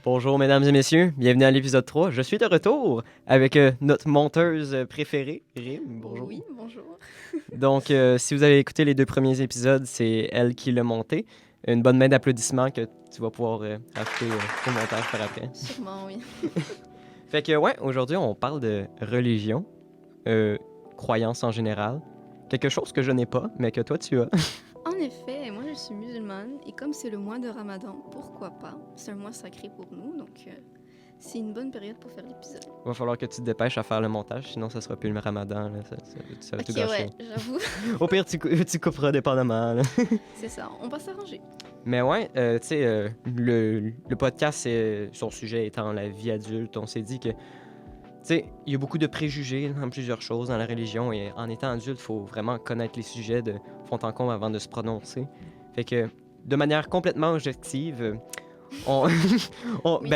Bonjour mesdames et messieurs, bienvenue à l'épisode 3. Je suis de retour avec notre monteuse préférée, Rim. Bonjour. Oui, bonjour. Donc, si vous avez écouté les 2 premiers épisodes, c'est elle qui l'a monté. Une bonne main d'applaudissements que tu vas pouvoir ajouter au montage par après. Sûrement, oui. Fait que, ouais, aujourd'hui, on parle de religion, croyance en général. Quelque chose que je n'ai pas, mais que toi, tu as. En effet, moi je suis musulmane et comme c'est le mois de Ramadan, pourquoi pas? C'est un mois sacré pour nous, donc c'est une bonne période pour faire l'épisode. Va falloir que tu te dépêches à faire le montage, sinon ça sera plus le ramadan. Là. Ça va tout gâcher. Ouais, j'avoue. Au pire, tu couperas dépendamment. Là. C'est ça, on va s'arranger. Mais ouais, tu sais, le podcast, son sujet étant la vie adulte, on s'est dit que, tu sais, il y a beaucoup de préjugés dans plusieurs choses dans la religion et en étant adulte, il faut vraiment connaître les sujets de fond en comble avant de se prononcer. Fait que, de manière complètement objective, on, Oui.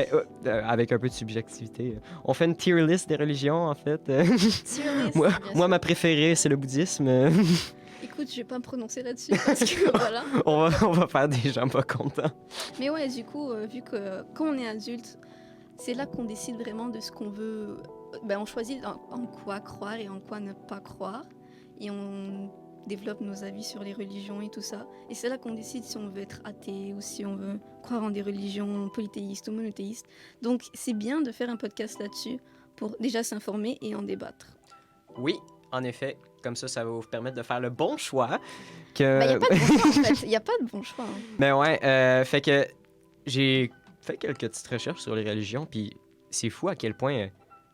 avec un peu de subjectivité, on fait une tier list des religions, en fait. Tier list, moi, bien moi, sûr. ma préférée, c'est le bouddhisme. Écoute, je vais pas me prononcer là-dessus parce que voilà. on va faire des gens pas contents. Mais ouais, du coup, vu que quand on est adulte, c'est là qu'on décide vraiment de ce qu'on veut. On choisit en quoi croire et en quoi ne pas croire. Et on développe nos avis sur les religions et tout ça. Et c'est là qu'on décide si on veut être athée ou si on veut croire en des religions polythéistes ou monothéistes. Donc c'est bien de faire un podcast là-dessus pour déjà s'informer et en débattre. Oui, en effet. Comme ça va vous permettre de faire le bon choix. Il n'y a pas de bon choix en fait. Il n'y a pas de bon choix. Hein. Mais ouais, fait que j'ai fait quelques petites recherches sur les religions, puis c'est fou à quel point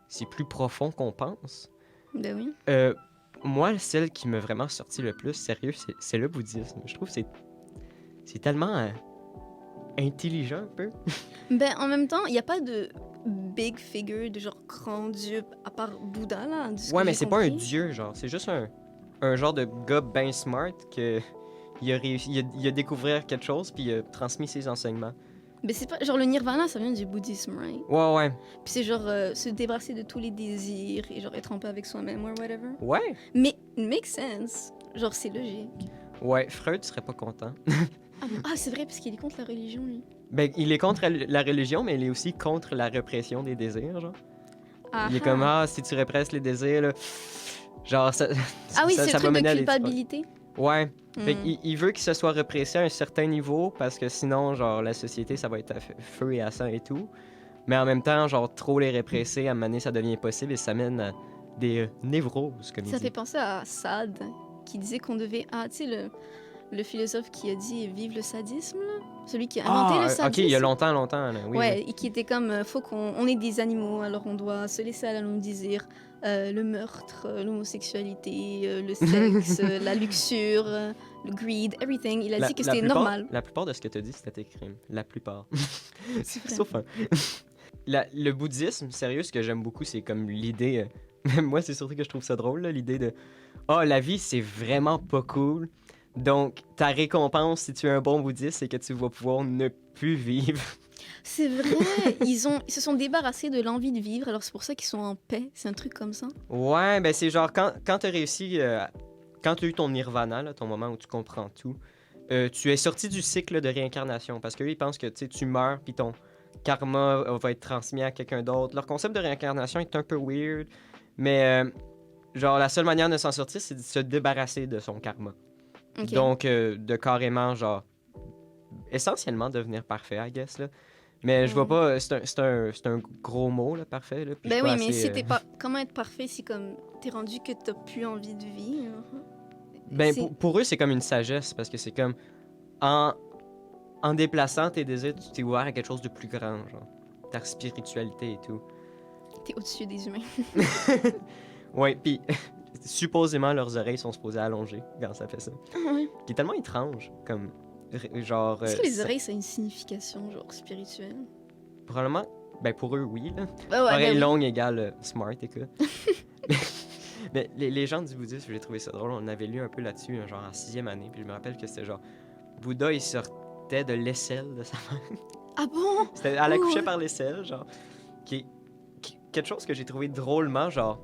c'est plus profond qu'on pense. Ben oui. Moi, celle qui m'a vraiment sorti le plus sérieux, c'est le bouddhisme. Je trouve que c'est tellement intelligent un peu. Ben en même temps, il n'y a pas de big figure, de genre grand dieu, à part Bouddha là. de ce Ouais, que mais j'ai c'est pas un compris. dieu, genre. C'est juste un genre de gars ben smart que il a réussi, il a découvert quelque chose, puis il a transmis ses enseignements. Mais c'est pas genre le nirvana, ça vient du bouddhisme, right? Ouais. Puis c'est genre se débarrasser de tous les désirs et genre être en paix avec soi-même or whatever. Ouais. Mais it makes sense. Genre c'est logique. Ouais, Freud serait pas content. Ah, c'est vrai parce qu'il est contre la religion lui. Ben, il est contre la religion, mais il est aussi contre la répression des désirs, genre. Ah, Il est comme, si tu répresses les désirs, là, genre, ça, ah oui, ça, c'est ça le va truc mener de à des... culpabilité. Ouais. Fait Hmm. qu'il veut que ce soit répressé à un certain niveau, parce que sinon, genre, la société, ça va être à feu et à sang et tout. Mais en même temps, genre, trop les répresser, à un moment donné, ça devient impossible et ça mène à des névroses, comme il Ça dit. fait penser à Sade qui disait qu'on devait... Ah, tu sais, le philosophe qui a dit « Vive le sadisme », là? Celui qui a inventé le sadisme. OK, il y a longtemps, là. Oui, ouais, oui. et qui était comme, faut on est des animaux, alors on doit se laisser aller à nos désirs. Le meurtre, l'homosexualité, le sexe, la luxure, le greed, everything. Il a dit que c'était normal. La plupart de ce que tu as dit, c'était tes crimes. La plupart. C'est vrai. Sauf un. Le bouddhisme, sérieux, ce que j'aime beaucoup, c'est comme l'idée... moi, c'est surtout que je trouve ça drôle, là, l'idée de « la vie, c'est vraiment pas cool. Donc, ta récompense, si tu es un bon bouddhiste, c'est que tu vas pouvoir ne plus vivre. » C'est vrai, ils se sont débarrassés de l'envie de vivre, alors c'est pour ça qu'ils sont en paix. C'est un truc comme ça. Ouais, ben c'est genre, quand t'as réussi... quand t'as eu ton nirvana, là, ton moment où tu comprends tout, tu es sorti du cycle de réincarnation. Parce qu'eux, ils pensent que tu meurs, puis ton karma va être transmis à quelqu'un d'autre. Leur concept de réincarnation est un peu weird, mais genre, la seule manière de s'en sortir, c'est de se débarrasser de son karma. Ok. Donc, de carrément, genre, essentiellement devenir parfait, I guess, là. Mais je vois pas, c'est un gros mot, là, parfait, là. Puis je Ben suis oui, pas mais assez, si t'es pas... Comment être parfait si comme t'es rendu que t'as plus envie de vivre? Ben, C'est- pour eux, c'est comme une sagesse, parce que c'est comme, en déplaçant tes désirs, tu t'es ouvert à quelque chose de plus grand, genre, ta spiritualité et tout. T'es au-dessus des humains. Ouais, puis supposément, leurs oreilles sont supposées allonger quand ça fait ça. Ouais. Qui est tellement étrange, comme, genre... Est-ce que les ça- oreilles, ça a une signification, genre, spirituelle? Probablement, ben, pour eux, oui, là. Ah ouais, Oreille ben oui. longue égale smart, écoute. Mais les gens du bouddhisme, j'ai trouvé ça drôle. On avait lu un peu là-dessus, genre en 6e année. Puis je me rappelle que c'était genre... Bouddha, il sortait de l'aisselle de sa mère. Ah bon? Elle accouchait Ouais. par l'aisselle, genre. Quelque chose que j'ai trouvé drôlement, genre...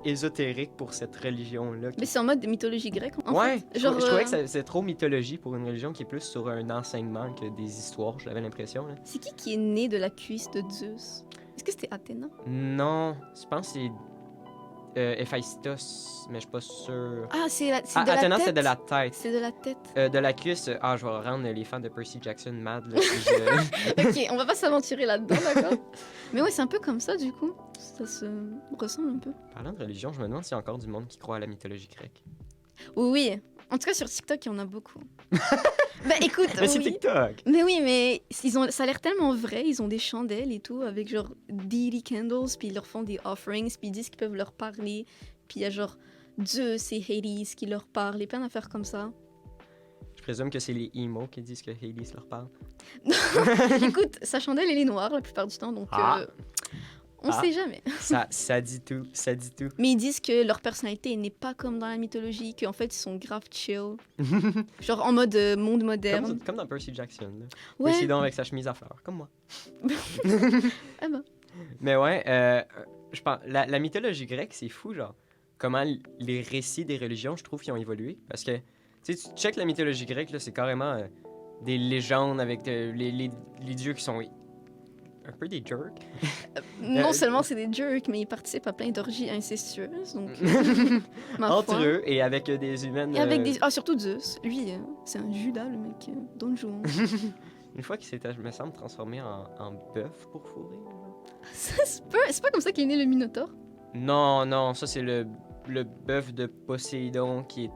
ésotérique pour cette religion-là. Mais c'est en mode de mythologie grecque, en Ouais, fait. Genre, je trouvais que c'est trop mythologie pour une religion qui est plus sur un enseignement que des histoires, j'avais l'impression. Là. C'est qui est né de la cuisse de Zeus? Est-ce que c'était Athéna? Non, je pense que c'est Héphaïstos, mais je suis pas sûr. Ah, c'est de la Athéna, tête? c'est de la tête. C'est de la tête. De la cuisse, je vais rendre les fans de Percy Jackson mad. Là, si je... Ok, on va pas s'aventurer là-dedans, d'accord? Mais ouais, c'est un peu comme ça, du coup. Ça se ressemble un peu. Parlant de religion, je me demande s'il y a encore du monde qui croit à la mythologie grecque. Oui, en tout cas sur TikTok, il y en a beaucoup. Bah écoute, Mais c'est oui. TikTok! Mais oui, mais ça a l'air tellement vrai. Ils ont des chandelles et tout avec genre deity candles, puis ils leur font des offerings, puis ils disent qu'ils peuvent leur parler. Puis il y a genre Zeus et Hades qui leur parlent et plein d'affaires comme ça. Je présume que c'est les emo qui disent que Hades leur parle. Écoute, sa chandelle elle est noire la plupart du temps, donc on sait jamais. Ça dit tout, ça dit tout. Mais ils disent que leur personnalité n'est pas comme dans la mythologie, qu'en fait ils sont grave chill, genre en mode monde moderne. Comme dans Percy Jackson. Là. Ouais. Percy donc avec sa chemise à fleurs, comme moi. Ah bah. Mais ouais, je pense, la mythologie grecque, c'est fou, genre, comment les récits des religions, je trouve, qui ont évolué. Parce que, tu sais, tu checkes la mythologie grecque, là, c'est carrément des légendes avec les dieux qui sont un peu des jerks. Non seulement c'est des jerks, mais ils participent à plein d'orgies incestueuses, donc... ma Entre foi. eux et avec des humaines. Et avec des... Ah, surtout Zeus. Lui, c'est un Judas, le mec. Don Juan. Une fois qu'il s'était, me semble, transformé en bœuf pour fourrer. Ça se peut. C'est pas comme ça qu'est né le Minotaure. Non, ça c'est le bœuf de Poséidon qui est...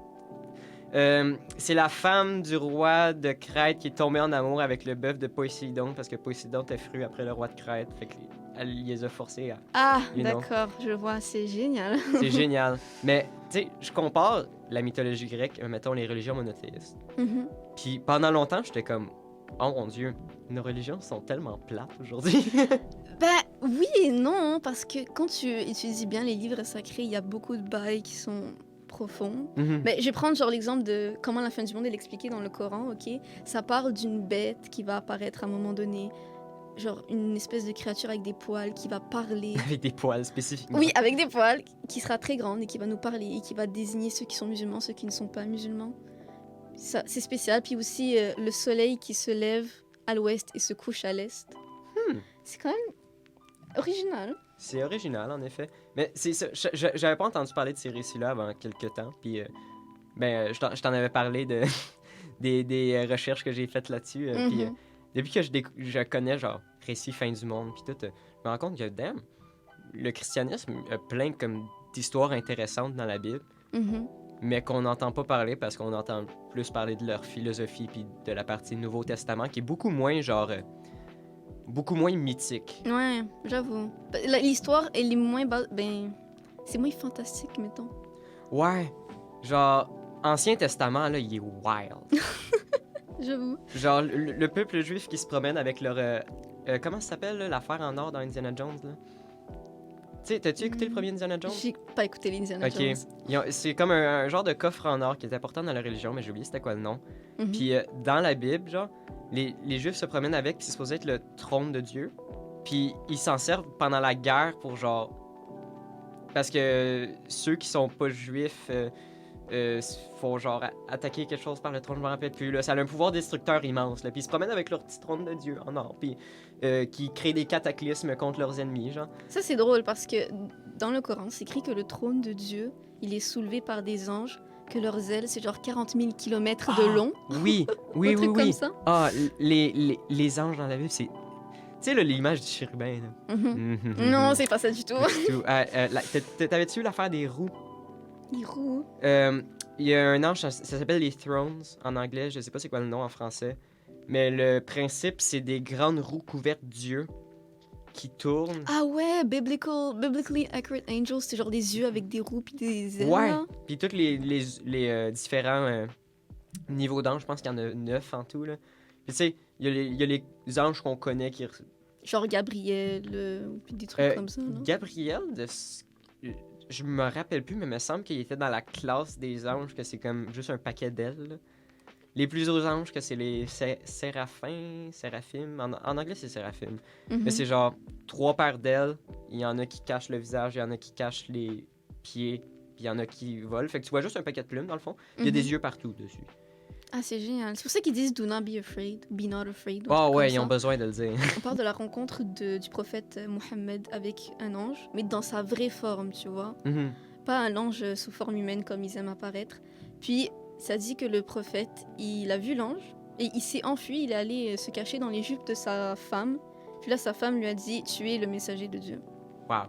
c'est la femme du roi de Crète qui est tombée en amour avec le bœuf de Poséidon parce que Poséidon était fru après le roi de Crète. Fait qu'elle les a forcés à... Ah, You know. d'accord, je vois, c'est génial. C'est génial. Mais, tu sais, je compare la mythologie grecque, mettons, les religions monothéistes. Mhm. Puis pendant longtemps, j'étais comme... Oh mon Dieu, nos religions sont tellement plates aujourd'hui. Ben oui et non, parce que quand tu étudies bien les livres sacrés, il y a beaucoup de bails qui sont profonds. Mhm. Ben, je vais prendre genre l'exemple de comment la fin du monde est expliquée dans le Coran, ok? Ça parle d'une bête qui va apparaître à un moment donné, genre une espèce de créature avec des poils qui va parler. Avec des poils spécifiquement. Oui, avec des poils, qui sera très grande et qui va nous parler et qui va désigner ceux qui sont musulmans, ceux qui ne sont pas musulmans. Ça, c'est spécial. Puis aussi le soleil qui se lève à l'ouest et se couche à l'est. C'est quand même original. C'est original, en effet. Mais c'est ça, j'avais pas entendu parler de ces récits-là avant quelques temps. Puis, je t'en avais parlé de des recherches que j'ai faites là-dessus. Puis, depuis que je connais, genre, récits fin du monde, puis tout, je me rends compte que, damn, le christianisme a plein comme d'histoires intéressantes dans la Bible, Mhm. mais qu'on n'entend pas parler parce qu'on entend plus parler de leur philosophie puis de la partie Nouveau Testament qui est beaucoup moins, genre, beaucoup moins mythique. Ouais, j'avoue. L'histoire, elle est moins... Ben, c'est moins fantastique, mettons. Ouais, genre, Ancien Testament, là, il est wild. J'avoue. Genre, le peuple juif qui se promène avec leur... comment ça s'appelle, là, l'affaire en or dans Indiana Jones, là? Tu sais, t'as-tu écouté le premier Indiana Jones? J'ai pas écouté les Indiana Ok. Jones. C'est comme un genre de coffre en or qui est important dans la religion, mais j'ai oublié c'était quoi le nom. Mhm. Puis dans la Bible, genre, les Juifs se promènent avec, puis c'est supposé être le trône de Dieu. Puis ils s'en servent pendant la guerre pour genre... Parce que ceux qui sont pas juifs font genre attaquer quelque chose par le trône, je me rappelle plus. Là. Ça a un pouvoir destructeur immense. Là. Puis ils se promènent avec leur petit trône de Dieu en or. Puis qui créent des cataclysmes contre leurs ennemis, genre. Ça, c'est drôle parce que dans le Coran, c'est écrit que le trône de Dieu, il est soulevé par des anges, que leurs ailes, c'est genre 40 000 kilomètres de long. Oui, oui, Un oui, truc comme oui. ça. Ah, les anges dans la Bible, c'est... Tu sais, là, l'image du chérubin, là. Mhm. Non, c'est pas ça du tout. Pas du tout. T'avais-tu vu l'affaire des roues? Les roues. Il y a un ange, ça s'appelle les Thrones en anglais, je sais pas c'est quoi le nom en français. Mais le principe, c'est des grandes roues couvertes d'yeux qui tournent. Ah ouais, biblically accurate angels, c'est genre des yeux avec des roues puis des ailes. Ouais, là. puis tous les différents niveaux d'anges, je pense qu'il y en a 9 en tout, là. Puis tu sais, il y a les anges qu'on connaît qui... Genre Gabriel, puis des trucs comme ça. Là. Gabriel, je me rappelle plus, mais il me semble qu'il était dans la classe des anges, que c'est comme juste un paquet d'ailes, là. Les plus hauts anges, que c'est les séraphim. En anglais, c'est séraphim. Mhm. Mais c'est genre 3 paires d'ailes. Il y en a qui cachent le visage, il y en a qui cachent les pieds, puis il y en a qui volent. Fait que tu vois juste un paquet de plumes, dans le fond. Il y a Mhm. des yeux partout dessus. Ah, c'est génial. C'est pour ça qu'ils disent do not be afraid, be not afraid. ou un Ah truc ouais, comme ils ont ça. besoin de le dire. On parle de la rencontre du prophète Mohammed avec un ange, mais dans sa vraie forme, tu vois. Mhm. Pas un ange sous forme humaine comme ils aiment apparaître. Puis, ça dit que le prophète, il a vu l'ange et il s'est enfui, il est allé se cacher dans les jupes de sa femme. Puis là, sa femme lui a dit, tu es le messager de Dieu. Wow.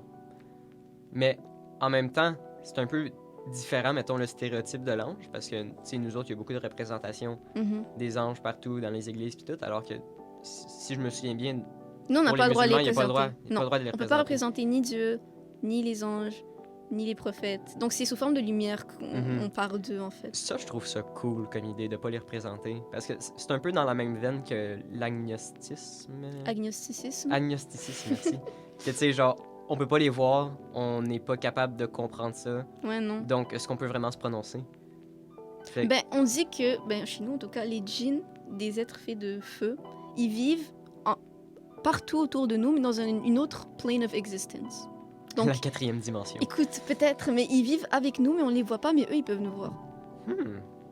Mais en même temps, c'est un peu différent, mettons, le stéréotype de l'ange, parce que, tu sais, nous autres, il y a beaucoup de représentations Mhm. des anges partout, dans les églises, puis tout, alors que, si je me souviens bien, Nous, on n'a pour pas les le droit de les musulmans, il n'y a pas le droit, représenter. il y a pas Non, le droit de les on peut pas représenter. représenter ni Dieu, ni les anges, ni les prophètes. Donc, c'est sous forme de lumière qu'on Mhm. on parle d'eux, en fait. Ça, je trouve ça cool comme idée de pas les représenter, parce que c'est un peu dans la même veine que l'agnosticisme. Agnosticisme. Agnosticisme, merci. Que, tu sais, genre, on peut pas les voir, on n'est pas capable de comprendre ça, Ouais, non. donc est-ce qu'on peut vraiment se prononcer? Fait que- Ben, on dit que, ben, chez nous en tout cas, les djinns, des êtres faits de feu, ils vivent partout autour de nous, mais dans une autre plane of existence. Donc, la 4e dimension. écoute, peut-être, mais ils vivent avec nous, mais on les voit pas, mais eux, ils peuvent nous voir.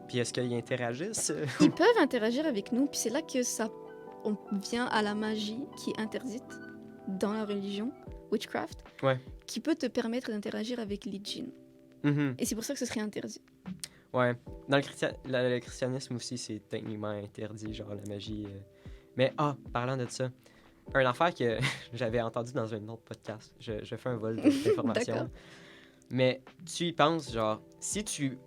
Puis est-ce qu'ils interagissent? Ils peuvent interagir avec nous, puis c'est là que on vient à la magie qui est interdite dans la religion, witchcraft, Ouais. qui peut te permettre d'interagir avec les djinns. Mhm. Et c'est pour ça que ce serait interdit. Ouais. Dans le christianisme aussi, c'est techniquement interdit, genre la magie. Mais, parlant de ça, une affaire que j'avais entendu dans un autre podcast, je fais un vol d'informations. D'accord. Mais tu y penses, genre, si tu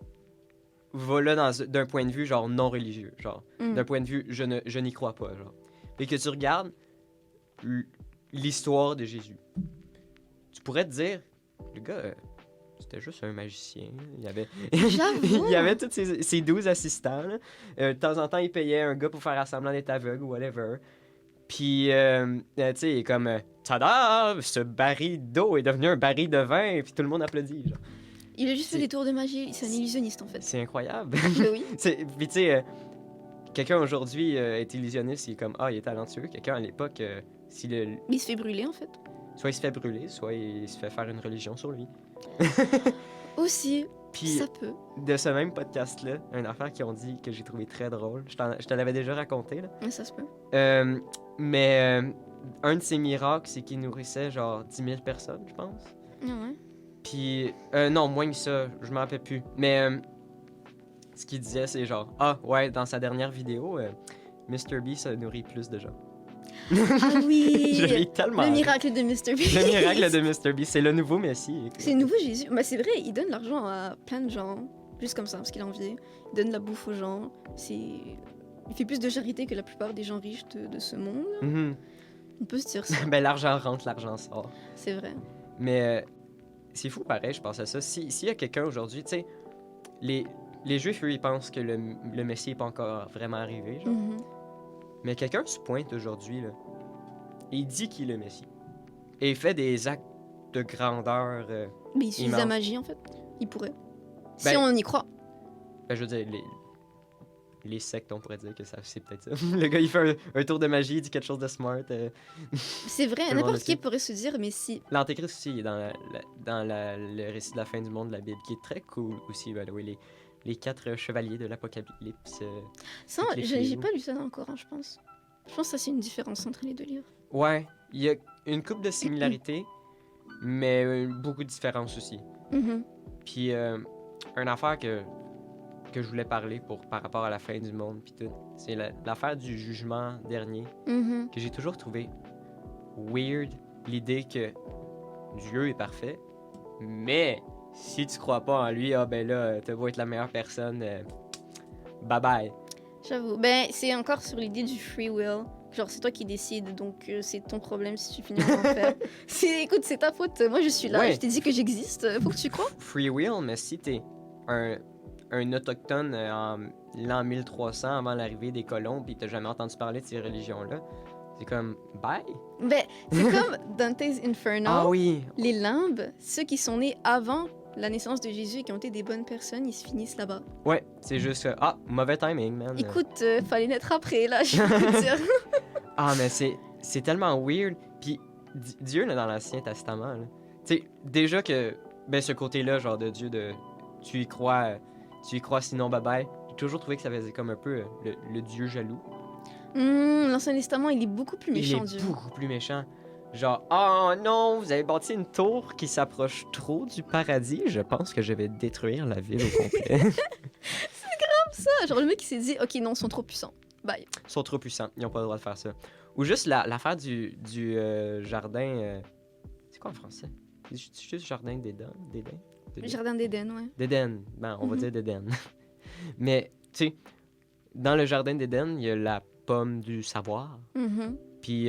vas là d'un point de vue, genre, non religieux, genre, Mm. d'un point de vue, je n'y crois pas, genre, et que tu regardes l'histoire de Jésus, tu pourrais te dire, le gars, c'était juste un magicien. Il y avait, J'avoue. il y avait tous ses 12 assistants. Là. De temps en temps, il payait un gars pour faire semblant d'être aveugle ou whatever. Puis, tu sais, il est comme, tada, ce baril d'eau est devenu un baril de vin, puis tout le monde applaudit. Genre. Il a juste fait C'est- des tours de magie, c'est un illusionniste en fait. C'est incroyable. Ben oui. Puis, tu sais, quelqu'un aujourd'hui est illusionniste, il est comme, il est talentueux. Quelqu'un à l'époque, Mais il se fait brûler en fait. soit il se fait brûler, soit il se fait faire une religion sur lui. Aussi, Puis, ça peut. de ce même podcast-là, une affaire qu'ils ont dit que j'ai trouvé très drôle. Je te l'avais déjà raconté, là. Mais ça se peut. Mais un de ses miracles, c'est qu'il nourrissait genre 10 000 personnes, je pense. Ah ouais. Puis, non, moins que ça, je m'en rappelle plus. Mais ce qu'il disait, c'est genre, ouais, dans sa dernière vidéo, Mr. Beast a nourri plus de gens. Ah oui. Je l'ai tellement. Le miracle de Mr. Beast. Le miracle de Mr. Beast, c'est le nouveau Messie. écoute. C'est le nouveau Jésus. Bah, c'est vrai, il donne l'argent à plein de gens. Juste comme ça, parce qu'il a envie. Il donne la bouffe aux gens. Il fait plus de charité que la plupart des gens riches de ce monde. Mhm. On peut se dire ça. Ben, l'argent rentre, l'argent sort. C'est vrai. Mais c'est fou pareil, je pense à ça. S'il y a quelqu'un aujourd'hui, tu sais, les Juifs, eux, ils pensent que le Messie n'est pas encore vraiment arrivé. Genre. Mhm. Mais quelqu'un se pointe aujourd'hui, là, et il dit qu'il est le Messie. Et il fait des actes de grandeur. Mais il utilise la Immense. magie en fait. Il pourrait. Si Ben- on y croit. Ben, je veux dire, les sectes, on pourrait dire que c'est peut-être ça. Le gars, il fait un tour de magie, il dit quelque chose de smart. C'est vrai, Tout le monde n'importe le qui sait. pourrait se dire, mais si. L'Antéchrist aussi, il est dans le récit de la fin du monde de la Bible, qui est très cool aussi, by the way, les 4 chevaliers de l'Apocalypse. Ça, les j'ai fléaux. pas lu ça dans le Coran, je pense. Je pense que ça, c'est une différence entre les deux livres. Ouais, il y a une couple de similarités, mais beaucoup de différences aussi. Mhm. Puis, une affaire que je voulais parler par rapport à la fin du monde, puis tout, c'est l'affaire du jugement dernier, Mhm. que j'ai toujours trouvé weird, l'idée que Dieu est parfait, mais si tu crois pas en lui, ben là, tu vas être la meilleure personne, bye bye. J'avoue. Ben, c'est encore sur l'idée du free will. Genre, c'est toi qui décides, donc c'est ton problème si tu finis en enfer. Écoute, c'est ta faute. Moi, je suis là, Ouais. je t'ai dit que j'existe. Faut que tu crois. Free will, mais si t'es un autochtone en l'an 1300 avant l'arrivée des colons, puis t'as jamais entendu parler de ces religions-là, c'est comme bye. Ben, c'est comme Dante's Inferno. Ah oui, Les limbes, ceux qui sont nés avant la naissance de Jésus et qui ont été des bonnes personnes, ils se finissent là-bas. ouais, c'est juste mauvais timing, man. Écoute, fallait naître après, là, je peux te dire. Ah, mais c'est tellement weird. Puis Dieu, là, dans l'Ancien Testament, là, tu sais, déjà que Ben, ce côté-là, genre de Dieu, de tu y crois, sinon bye bye. J'ai toujours trouvé que ça faisait comme un peu le Dieu jaloux. L'Ancien Testament, il est beaucoup plus méchant, Il est Dieu. beaucoup plus méchant. Genre, oh non, vous avez bâti une tour qui s'approche trop du paradis. Je pense que je vais détruire la ville au complet. Ça, genre le mec, il s'est dit, ok, non, ils sont trop puissants. Bye. Ils sont trop puissants, ils n'ont pas le droit de faire ça. Ou juste l'affaire du jardin. C'est quoi en français? C'est juste jardin d'Éden? Le jardin d'Éden, ouais. D'Éden. Ben, on va Mhm. dire d'Éden. Mais, tu sais, dans le jardin d'Éden, il y a la pomme du savoir. Mhm. Puis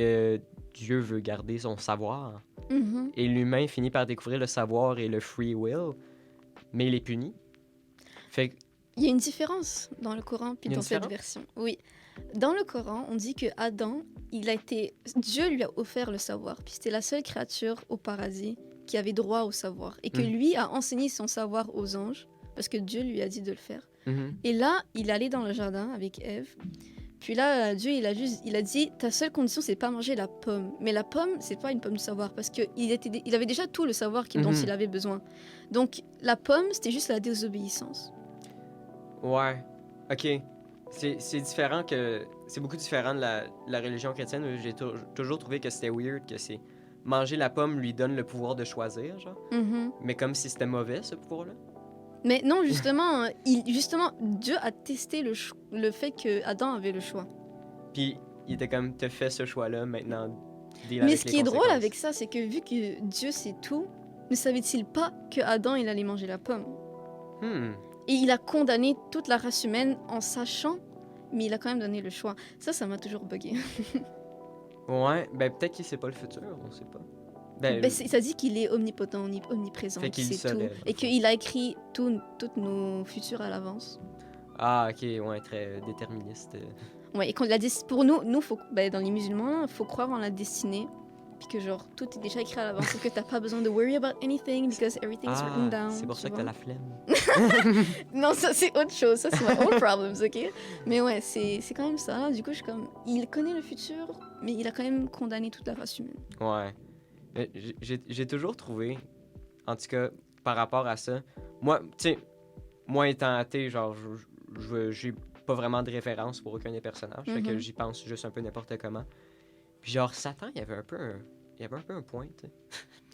Dieu veut garder son savoir. Mhm. Et l'humain finit par découvrir le savoir et le free will, mais il est puni. Fait que, Il y a une différence dans le Coran puis Il y a dans une cette différence? version. Oui. Dans le Coran, on dit que Adam, Dieu lui a offert le savoir. Puis c'était la seule créature au paradis qui avait droit au savoir. Et que Mm. lui a enseigné son savoir aux anges parce que Dieu lui a dit de le faire. mhm. Et là, il allait dans le jardin avec Ève. Puis là, Dieu, il a dit, ta seule condition, c'est pas manger la pomme. Mais la pomme, c'est pas une pomme du savoir, parce il avait déjà tout le savoir dont Mhm. il avait besoin. Donc, la pomme, c'était juste la désobéissance. Ouais. Ok. C'est différent que. C'est beaucoup différent de la religion chrétienne. J'ai toujours trouvé que c'était weird, que c'est. Manger la pomme lui donne le pouvoir de choisir, genre. Mhm. Mais comme si c'était mauvais, ce pouvoir-là. Mais non, justement, Dieu a testé le fait que Adam avait le choix. Puis il était comme, t'as fait ce choix-là, maintenant, deal Mais avec ce les qui est drôle conséquences. avec ça, c'est que vu que Dieu sait tout, ne savait-il pas que Adam il allait manger la pomme? Hmm. Et il a condamné toute la race humaine en sachant, mais il a quand même donné le choix. Ça m'a toujours bugué. Ouais, ben peut-être qu'il sait pas le futur, on sait pas. Ben, Ça dit qu'il est omnipotent, omniprésent, Fait qu'il qu'il sait tout. saurait, dans le Et fond. qu'il a écrit toutes nos futurs à l'avance. Ah, ok, ouais, très déterministe. Ouais, et pour nous faut, dans les musulmans, il faut croire en la destinée. Puis que genre, tout est déjà écrit à l'avance. Et que t'as pas besoin de worry about anything because everything's written down. C'est pour tu ça que vois. t'as la flemme. Non, ça c'est autre chose. Ça c'est my own problems, ok? Mais ouais, c'est quand même ça. Du coup, je suis comme. Il connaît le futur, mais il a quand même condamné toute la race humaine. Ouais. J'ai toujours trouvé, en tout cas, par rapport à ça, moi, tu sais, moi étant athée, genre, j'ai pas vraiment de référence pour aucun des personnages, fait que Mhm. j'y pense juste un peu n'importe comment. Puis genre, Satan, il y avait un peu un point, tu sais.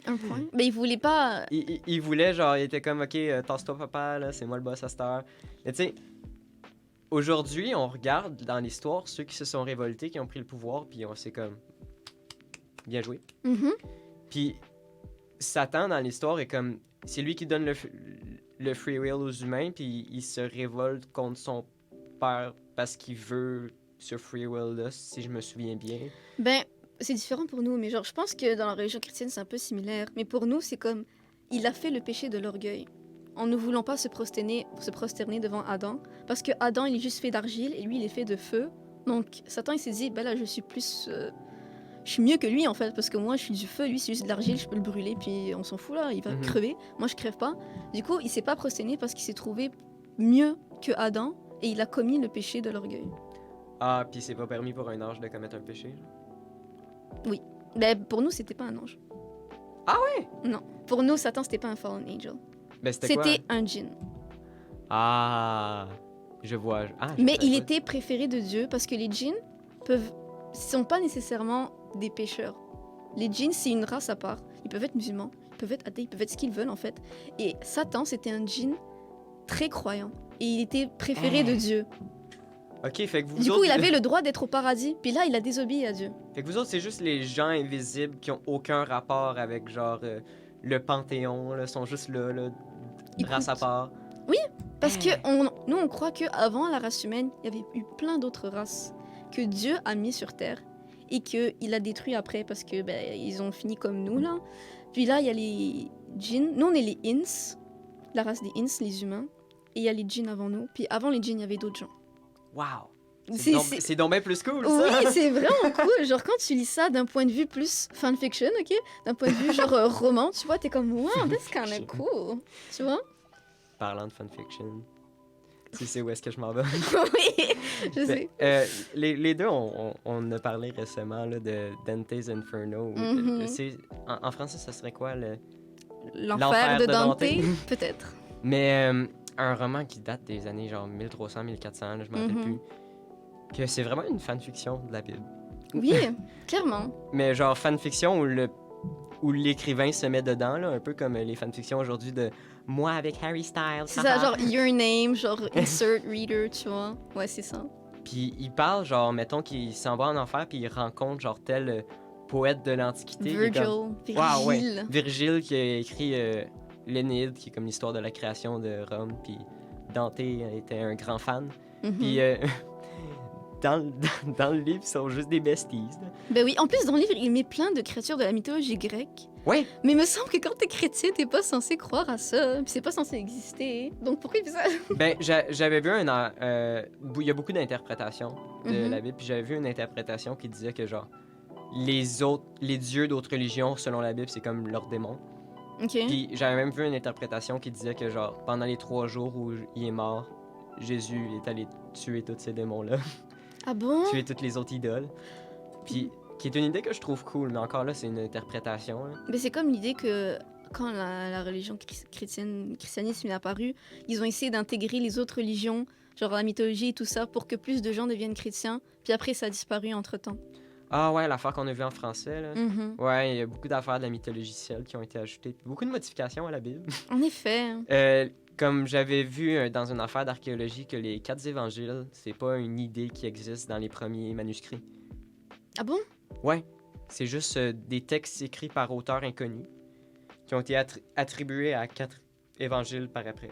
Un point. Mais il voulait pas. Il voulait, genre, il était comme, OK, tasse-toi papa, là, c'est moi le boss à cette heure. Mais tu sais, aujourd'hui, on regarde dans l'histoire ceux qui se sont révoltés, qui ont pris le pouvoir, puis c'est comme, bien joué. Mhm. Puis Satan, dans l'histoire, est comme, c'est lui qui donne le free will aux humains, puis il se révolte contre son père parce qu'il veut ce free will-là, si je me souviens bien. Ben, c'est différent pour nous, mais genre, je pense que dans la religion chrétienne, c'est un peu similaire. Mais pour nous, c'est comme, il a fait le péché de l'orgueil. En ne voulant pas se prosterner devant Adam. Parce que Adam, il est juste fait d'argile, et lui, il est fait de feu. Donc, Satan, il s'est dit, ben là, je suis mieux que lui, en fait, parce que moi, je suis du feu, lui, c'est juste de l'argile, je peux le brûler, puis on s'en fout, là, il va Mhm. crever. Moi, je crève pas. Du coup, il s'est pas prosterné parce qu'il s'est trouvé mieux que Adam, et il a commis le péché de l'orgueil. Ah, puis c'est pas permis pour un ange de commettre un péché. Là. Ben, pour nous, c'était pas un ange. Ah ouais? Non. Pour nous, Satan, c'était pas un fallen angel. Ben c'était quoi? C'était un djinn. Ah, je vois. Ah, je Mais savais il pas. était préféré de Dieu parce que les djinns sont pas nécessairement des pécheurs. Les djinns, c'est une race à part. Ils peuvent être musulmans, ils peuvent être athées, ils peuvent être ce qu'ils veulent en fait. Et Satan, c'était un djinn très croyant. Et il était préféré de Dieu. Ok, fait que vous Du coup, autres, il avait le droit d'être au paradis. Puis là, il a désobéi à Dieu. Fait que vous autres, c'est juste les gens invisibles qui ont aucun rapport avec, genre, le Panthéon, là, sont juste là, race à Écoute, part. Parce que nous, on croit qu'avant la race humaine, il y avait eu plein d'autres races que Dieu a mis sur Terre et qu'il a détruit après parce que ils ont fini comme nous, là. Puis là, il y a les djinns. Nous, on est les Ins, la race des Ins, les humains. Et il y a les djinns avant nous. Puis avant les djinns, il y avait d'autres gens. Wow! C'est- C'est donc bien plus cool, ça! Oui, c'est vraiment cool. Genre, quand tu lis ça d'un point de vue plus fanfiction, ok? D'un point de vue genre roman, tu vois, t'es comme, wow, that's kind of cool. Tu vois? Parlant de fanfiction, tu sais où est-ce que je m'en vais? Oui, je sais. Les deux, on a parlé récemment là, de Dante's Inferno. Mhm. En français, ça serait quoi? l'enfer de Dante, peut-être. Mais un roman qui date des années genre 1300, 1400, là, je m'en rappelle Mhm. plus, que c'est vraiment une fanfiction de la Bible. Oui, clairement. Mais genre fanfiction où l'écrivain se met dedans, là, un peu comme les fanfictions aujourd'hui de moi avec Harry Styles. C'est ça, genre your name, genre insert reader, tu vois. Ouais, c'est ça. Puis il parle, genre, mettons qu'il s'en va en enfer, puis il rencontre, genre, tel poète de l'Antiquité. qui est comme- Virgil, Wow, ouais. Virgile. Virgile qui a écrit l'Énéide, qui est comme l'histoire de la création de Rome, puis Dante était un grand fan. Mhm. Puis dans le livre, ils sont juste des besties. là. Ben oui, en plus dans le livre, il met plein de créatures de la mythologie grecque. Ouais, Mais il me semble que quand t'es chrétien, t'es pas censé croire à ça. Puis c'est pas censé exister. Donc pourquoi il fait ça? ben j'avais vu il y a beaucoup d'interprétations de Mhm. la Bible, puis j'avais vu une interprétation qui disait que, genre, les dieux d'autres religions, selon la Bible, c'est comme leurs démons. Ok. Puis j'avais même vu une interprétation qui disait que, genre, pendant les 3 jours où il est mort, Jésus est allé tuer tous ces démons-là, Ah bon? tuer toutes les autres idoles. Puis, qui est une idée que je trouve cool, mais encore là, c'est une interprétation. Là. Mais c'est comme l'idée que quand la religion christianisme est apparu, ils ont essayé d'intégrer les autres religions, genre la mythologie et tout ça, pour que plus de gens deviennent chrétiens. Puis après, ça a disparu entre-temps. Ah ouais, l'affaire qu'on a vue en français, là. Mhm. Ouais, il y a beaucoup d'affaires de la mythologie celtique qui ont été ajoutées. Puis beaucoup de modifications à la Bible. En effet. Comme j'avais vu dans une affaire d'archéologie que les 4 évangiles, c'est pas une idée qui existe dans les premiers manuscrits. Ah bon? Ouais, c'est juste des textes écrits par auteurs inconnus qui ont été attribués à 4 évangiles par après.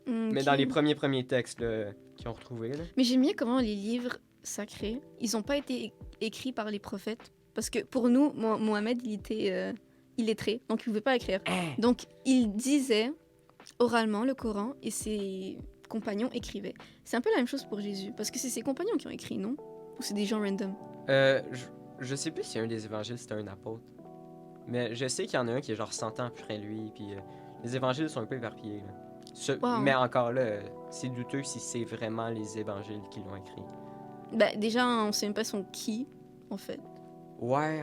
Mais Ok. dans les premiers textes là, qu'ils ont retrouvés. Là. Mais j'aime bien comment les livres sacrés, ils n'ont pas été écrits par les prophètes. Parce que pour nous, Mohamed, il était illettré, donc il ne pouvait pas écrire. Donc il disait oralement le Coran et ses compagnons écrivaient. C'est un peu la même chose pour Jésus, parce que c'est ses compagnons qui ont écrit, non? Ou c'est des gens random? Je sais plus si un des évangiles c'était un apôtre. Mais je sais qu'il y en a un qui est genre 100 ans après lui. Puis les évangiles sont un peu éparpillés. Là. Wow. Mais encore là, c'est douteux si c'est vraiment les évangiles qui l'ont écrit. Bah, déjà, on sait même pas son qui, en fait. Ouais,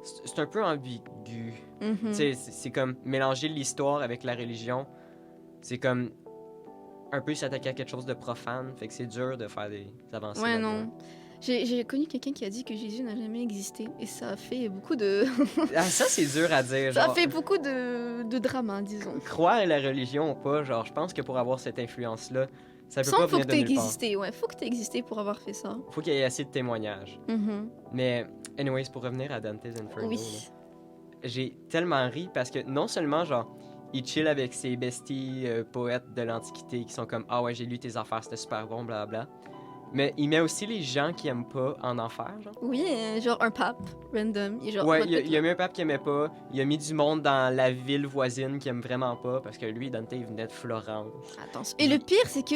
c'est un peu ambigu. Mhm. Tu sais, c'est comme mélanger l'histoire avec la religion. C'est comme un peu s'attaquer à quelque chose de profane. Fait que c'est dur de faire des avancées. Ouais, là-dedans. non. J'ai connu quelqu'un qui a dit que Jésus n'a jamais existé. Et ça a fait beaucoup de... Ah, ça, c'est dur à dire. ça a Genre, fait beaucoup de drama, disons. croire à la religion ou pas, genre, je pense que pour avoir cette influence-là, ça peut Sans pas faut venir que de t'aies nulle part. existé, ouais. Faut que t'aies existé pour avoir fait ça. Faut qu'il y ait assez de témoignages. Mhm. Mais, anyways, pour revenir à Dante's Inferno, Oui. là, j'ai tellement ri parce que non seulement, genre, il chill avec ses besties poètes de l'Antiquité qui sont comme « Ah ouais, j'ai lu tes affaires, c'était super bon, blablabla. » Mais il met aussi les gens qui aiment pas en enfer, genre. Oui, genre un pape random. Et genre, Ouais, what the- il a mis un pape qui aimait pas. Il a mis du monde dans la ville voisine qui aime vraiment pas parce que lui, Dante, il venait de Florence. Attention. Et le pire, c'est que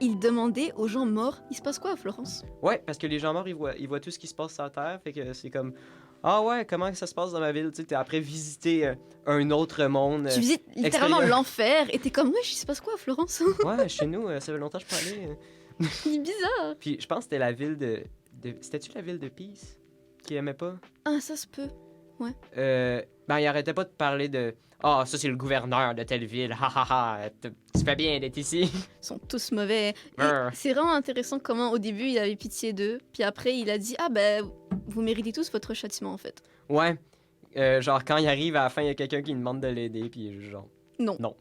il demandait aux gens morts, il se passe quoi à Florence? Ouais, parce que les gens morts, ils voient tout ce qui se passe sur la Terre. Fait que c'est comme, ah ouais, comment ça se passe dans ma ville? Tu sais, t'es après visiter un autre monde. Tu visites littéralement extérieur. l'enfer et t'es comme, ouais, il se passe quoi à Florence? Ouais, chez nous, ça fait longtemps que je peux aller. C'est bizarre. Puis je pense que c'était la ville de... C'était-tu la ville de Pise qui aimait pas? Ah, ça se peut. Ben, il arrêtait pas de parler de... Ah, ça, c'est le gouverneur de telle ville. Ha ha ha. Tu fais bien d'être ici. Ils sont tous mauvais. Et Brr. c'est vraiment intéressant comment au début il avait pitié d'eux, puis après il a dit ah ben vous méritez tous votre châtiment en fait. Ouais. Genre, quand il arrive à la fin, il y a quelqu'un qui lui demande de l'aider, puis il est juste genre... Non. Non.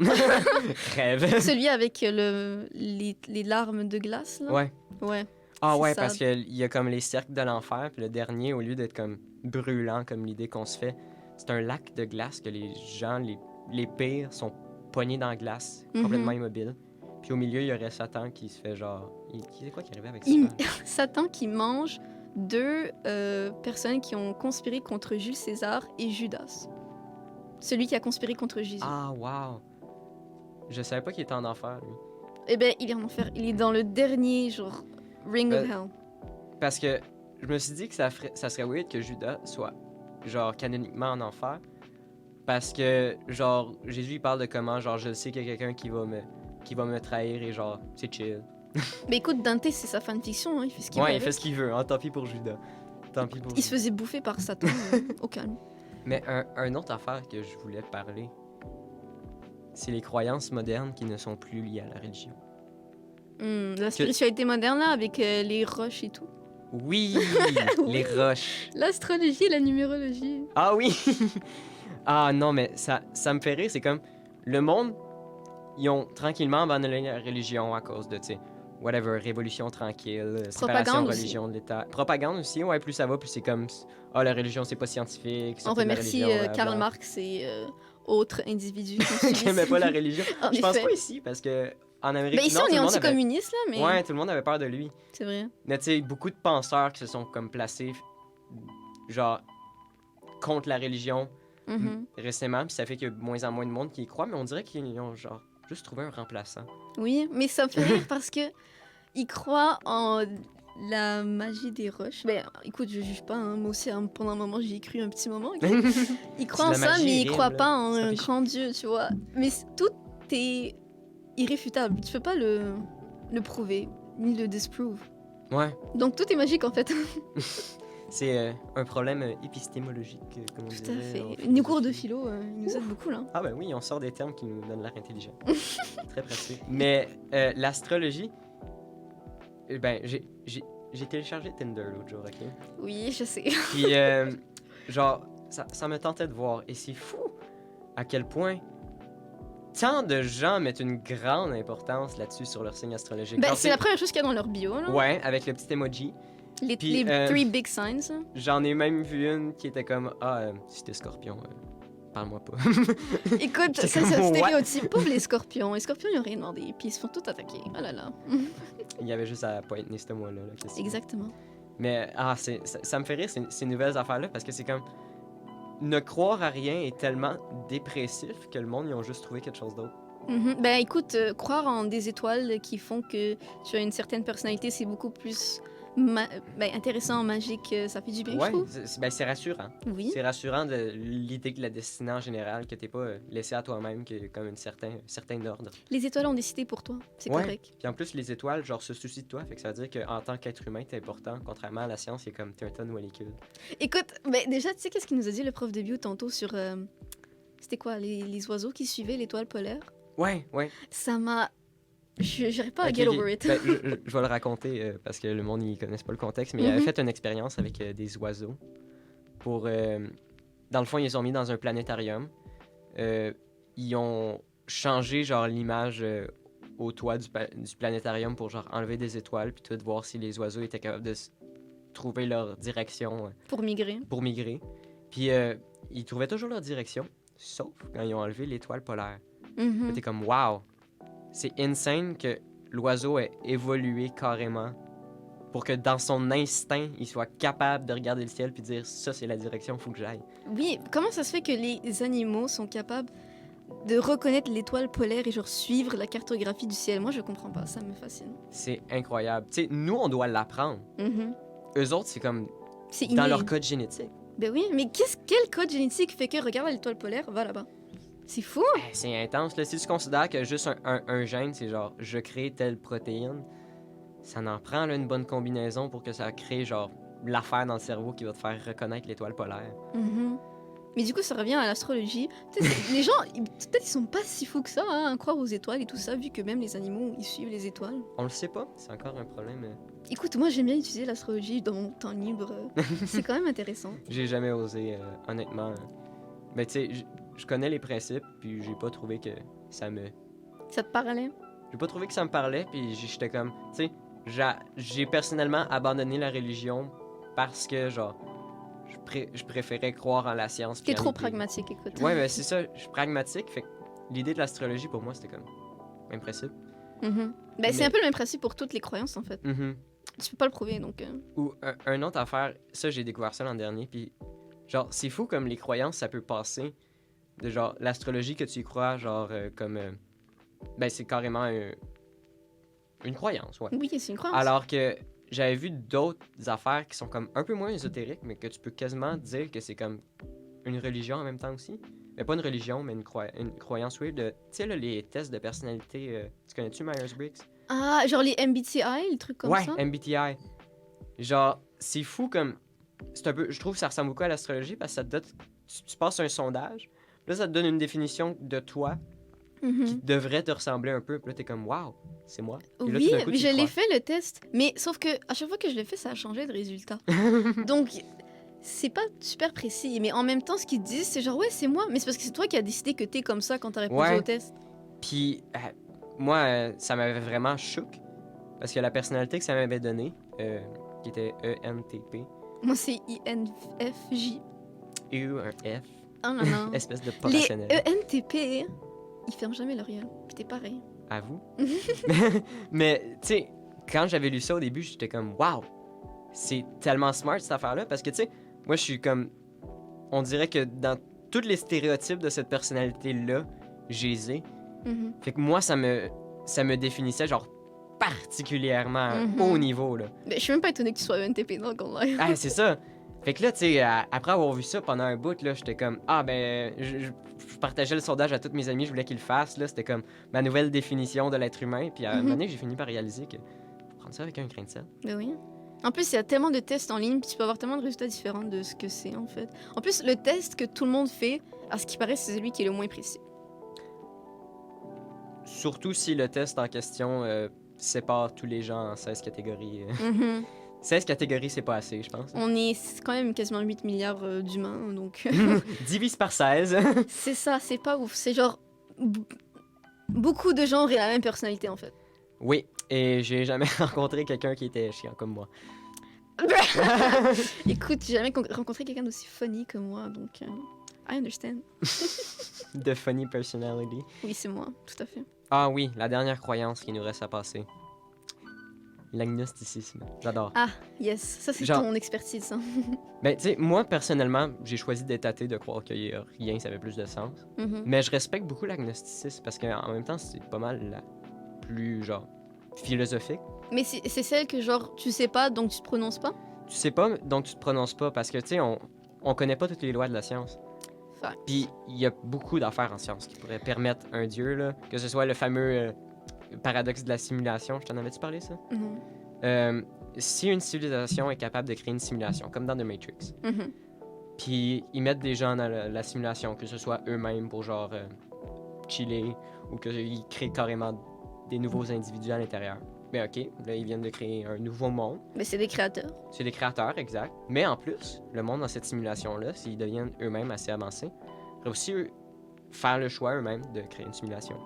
Rêve. Celui avec les larmes de glace là. Ouais. Ouais. Ah C'est ouais, ça. parce qu'il y a comme les cercles de l'enfer, puis le dernier, au lieu d'être comme brûlant, comme l'idée qu'on se fait, c'est un lac de glace que les gens, les pires, sont pognés dans la glace, Mhm. complètement immobiles. Puis au milieu, il y aurait Satan qui se fait genre... C'est quoi qui arrivait avec Il- Satan? Satan qui mange deux personnes qui ont conspiré contre Jules César et Judas. Celui qui a conspiré contre Jésus. Ah, wow! Je savais pas qu'il était en enfer, lui. Eh ben il est en enfer. Il est dans le dernier genre Ring of Hell. Parce que je me suis dit que ça serait weird que Judas soit, genre, canoniquement en enfer. Parce que, genre, Jésus, il parle de comment, genre, je sais qu'il y a quelqu'un qui va me trahir et, genre, c'est chill. Mais écoute, Dante c'est sa fanfiction, hein, il fait ce qu'il veut. Ouais, il avec. fait ce qu'il veut, hein, tant pis pour Judas. Tant pis pour Il se faisait bouffer par Satan au calme. Mais un autre affaire que je voulais parler, c'est les croyances modernes qui ne sont plus liées à la religion. La spiritualité moderne, là, avec les roches et tout. Oui, Oui. les roches. L'astrologie, la numérologie. Ah oui! Ah non, mais ça me fait rire. C'est comme le monde, ils ont tranquillement abandonné la religion à cause de, tu sais, whatever, révolution tranquille, séparation Propagande aussi. religion de l'État. Propagande aussi, ouais, plus ça va, plus c'est comme, ah, la religion, c'est pas scientifique. On sortez de la remercie religion, Karl blablabla. Marx et autres individus qui ont suivi Qui aimait pas la religion. En Je pense effet. pas ici, parce que en Amérique Ben du ici, Nord, on tout est le monde avait... anticommuniste, là, mais Ouais, tout le monde avait peur de lui. c'est vrai. Mais tu sais, beaucoup de penseurs qui se sont comme placés, genre, contre la religion Mhm. récemment, puis ça fait qu'il y a de moins en moins de monde qui y croit, mais on dirait qu'ils ont, genre, juste trouvé un remplaçant. Oui, mais ça me fait rire parce que ils croient en la magie des roches. Ben, écoute, je juge pas, hein. Moi aussi, hein, pendant un moment, j'y ai cru un petit moment. ok? Ils croient en de la ça, magie, mais ils rime, croient là. pas en Ça un fait grand dieu, tu vois. Mais tout est irréfutable. Tu peux pas le prouver, ni le disprove. Ouais, Donc tout est magique, en fait. c'est un problème épistémologique, comme on Tout à dirait en fait. Nos cours de philosophie. philo, ils nous aident beaucoup, là. Ah ben oui, on sort des termes qui nous donnent l'air intelligent. Très pratique. Mais l'astrologie, ben j'ai téléchargé Tinder l'autre jour, ok? Oui, je sais. Puis genre, ça me tentait de voir. Et c'est fou à quel point tant de gens mettent une grande importance là-dessus sur leur signe astrologique. Ben, Genre, c'est la première chose qu'il y a dans leur bio, là. Ouais, avec le petit emoji. Les, Puis, les three big signs. là. J'en ai même vu une qui était comme si t'es scorpion, parle-moi pas. Écoute, C'est ça comme, what? stéréotype. Pauvre les scorpions. Les scorpions, ils ont rien demandé. Puis ils se font tout attaquer. Oh là là. Il y avait juste à pas être né ce mois-là. Là, qu'est-ce que c'est? Exactement. Mais ça me fait rire ces nouvelles affaires-là parce que c'est comme ne croire à rien est tellement dépressif que le monde ils ont juste trouvé quelque chose d'autre. Mhm. Ben écoute, croire en des étoiles qui font que tu as une certaine personnalité, c'est beaucoup plus intéressant, magique. Ça fait du bien, je Ouais, trouve. c'est rassurant. Oui. C'est rassurant de l'idée de la destinée en général, que t'es pas laissé à toi-même, que comme un certain ordre. Les étoiles ont décidé pour toi. C'est Ouais. correct. Puis en plus, les étoiles, genre, se soucient de toi. Fait que ça veut dire qu'en tant qu'être humain, t'es important. Contrairement à la science, c'est comme t'es un tas de molécules. Écoute, ben déjà, tu sais qu'est-ce qu'il nous a dit le prof de bio tantôt sur. C'était quoi, les oiseaux qui suivaient l'étoile polaire? Ouais. Ça m'a. J'arrive pas à Ok, get ok. over it. Ben, je vais le raconter parce que le monde, ils connaissent pas le contexte. Mais il avait fait une expérience avec des oiseaux. Pour. Dans le fond, ils les ont mis dans un planétarium. Ils ont changé, genre, l'image au toit du planétarium pour, genre, enlever des étoiles. Puis tout, voir si les oiseaux étaient capables de trouver leur direction Pour migrer. pour migrer. Puis ils trouvaient toujours leur direction, sauf quand ils ont enlevé l'étoile polaire. Mhm. T'es comme, wow! C'est insane que l'oiseau ait évolué carrément pour que dans son instinct, il soit capable de regarder le ciel puis dire ça, c'est la direction, faut que j'aille. Oui, comment ça se fait que les animaux sont capables de reconnaître l'étoile polaire et genre suivre la cartographie du ciel? Moi, je comprends pas, ça me fascine. C'est incroyable. Tu sais, nous, on doit l'apprendre. Mhm. Eux autres, c'est comme C'est dans inné. leur code génétique. Ben oui, mais quel code génétique fait que regarde l'étoile polaire, va là-bas? C'est fou! C'est intense. Là. Si tu considères que juste un gène, c'est genre je crée telle protéine, ça en prend là, une bonne combinaison pour que ça crée genre l'affaire dans le cerveau qui va te faire reconnaître l'étoile polaire. Mhm. Mais du coup, ça revient à l'astrologie. Tu sais, les gens, peut-être ils sont pas si fous que ça, hein, à croire aux étoiles et tout ça, vu que même les animaux, ils suivent les étoiles. On le sait pas, c'est encore un problème. Écoute, moi j'aime bien utiliser l'astrologie dans mon temps libre. C'est quand même intéressant. J'ai jamais osé, honnêtement. Mais tu sais, je connais les principes, puis j'ai pas trouvé que ça me... Ça te parlait? J'ai pas trouvé que ça me parlait, puis j'étais comme... Tu sais, j'ai personnellement abandonné la religion parce que, genre, je préférais croire en la science. T'es puis en trop l'idée. pragmatique, écoute. Ouais, mais c'est ça, je suis pragmatique, fait que l'idée de l'astrologie, pour moi, c'était comme... Même principe. Mhm. Ben, c'est Mais- un peu le même principe pour toutes les croyances, en fait. Mhm. Tu peux pas le prouver, donc... Ou un autre affaire, ça j'ai découvert ça l'an dernier, puis genre c'est fou comme les croyances ça peut passer de genre l'astrologie que tu y crois genre comme ben c'est carrément une croyance, ouais. Oui, c'est une croyance. Alors que j'avais vu d'autres affaires qui sont comme un peu moins ésotériques, mais que tu peux quasiment dire que c'est comme une religion en même temps aussi. Mais pas une religion, mais une croyance weird. Tu sais là les tests de personnalité, tu connais-tu Myers-Briggs? Ah, genre les MBTI, les trucs comme Ouais, ça? MBTI. Genre, c'est fou comme. C'est un peu. Je trouve que ça ressemble beaucoup à l'astrologie parce que tu passes un sondage. Là, ça te donne une définition de toi Mhm. qui devrait te ressembler un peu. Puis là, t'es comme, waouh, c'est moi. Et là, Oui, tout d'un coup, mais tu je y l'ai crois. fait le test. Mais sauf que à chaque fois que je l'ai fait, ça a changé de résultat. Donc, c'est pas super précis. Mais en même temps, ce qu'ils disent, c'est genre, ouais, c'est moi. Mais c'est parce que c'est toi qui as décidé que t'es comme ça quand t'as répondu Ouais. au test. Puis, moi, ça m'avait vraiment choqué. Parce que la personnalité que ça m'avait donnée, qui était ENTP, Moi, c'est INFJ. un F, Ah non, non. espèce de pas Les rationnel. ENTP, ils ferment jamais leur gueule. Puis t'es pareil. À vous. Mais, tu sais, quand j'avais lu ça au début, j'étais comme, waouh, c'est tellement smart cette affaire-là. Parce que, tu sais, moi, je suis comme. On dirait que dans tous les stéréotypes de cette personnalité-là, j'ai les ai. Mhm. Fait que moi, ça me définissait, genre, particulièrement à un Mhm. haut niveau, là. Mais je suis même pas étonnée que tu sois ENTP dans le live. Ah, c'est ça. Fait que là, tu sais, après avoir vu ça pendant un bout, là, j'étais comme, ah, ben, je partageais le sondage à tous mes amis, je voulais qu'ils le fassent, là. C'était comme ma nouvelle définition de l'être humain. Puis à un moment donné, j'ai fini par réaliser que faut prendre ça avec un grain de sel. Ben oui. En plus, il y a tellement de tests en ligne, puis tu peux avoir tellement de résultats différents de ce que c'est, en fait. En plus, le test que tout le monde fait, à ce qui paraît, c'est celui qui est le moins précis. Surtout si le test en question sépare tous les gens en 16 catégories. Mhm. 16 catégories, c'est pas assez, je pense. On est quand même quasiment 8 milliards d'humains, donc... Divise par 16. c'est ça, c'est pas ouf. C'est genre... beaucoup de gens auraient la même personnalité, en fait. Oui, et j'ai jamais rencontré quelqu'un qui était chiant comme moi. Écoute, j'ai jamais rencontré quelqu'un d'aussi funny que moi, donc... I understand. De funny personality. Oui, c'est moi, tout à fait. Ah oui, la dernière croyance qui nous reste à passer. L'agnosticisme. J'adore. Ah, yes, ça c'est Genre- ton expertise, hein. Ben, tu sais, moi, personnellement, j'ai choisi d'être athée, de croire qu'il y a rien, ça avait plus de sens. Mhm. Mais je respecte beaucoup l'agnosticisme parce qu'en même temps, c'est pas mal la plus, genre, philosophique. Mais c'est celle que genre, tu sais pas, donc tu te prononces pas? Tu sais pas, donc tu te prononces pas parce que, tu sais, on connaît pas toutes les lois de la science. Fact. Puis il y a beaucoup d'affaires en science qui pourraient permettre un dieu, là, que ce soit le fameux paradoxe de la simulation. Je t'en avais-tu parlé, ça? Mhm. Si une civilisation est capable de créer une simulation, comme dans The Matrix, Mhm. puis ils mettent des gens dans la simulation, que ce soit eux-mêmes pour genre chiller, ou qu'ils créent carrément des nouveaux individus à l'intérieur. Mais ok, là ils viennent de créer un nouveau monde. Mais c'est des créateurs. C'est des créateurs, exact. Mais en plus, le monde dans cette simulation-là, s'ils deviennent eux-mêmes assez avancés, pourraient aussi faire le choix eux-mêmes de créer une simulation.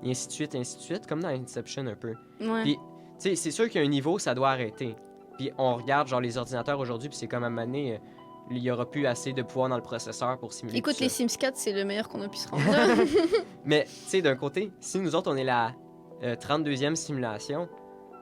Et ainsi de suite, comme dans Inception un peu. Ouais. Puis, tu sais, c'est sûr qu'il y a un niveau, ça doit arrêter. Puis on regarde genre les ordinateurs aujourd'hui, puis c'est comme à un moment donné, il y aura plus assez de pouvoir dans le processeur pour simuler Écoute, tout les ça. Sims 4, c'est le meilleur qu'on a pu se rendre. Mais, tu sais, d'un côté, si nous autres, on est la 32e simulation,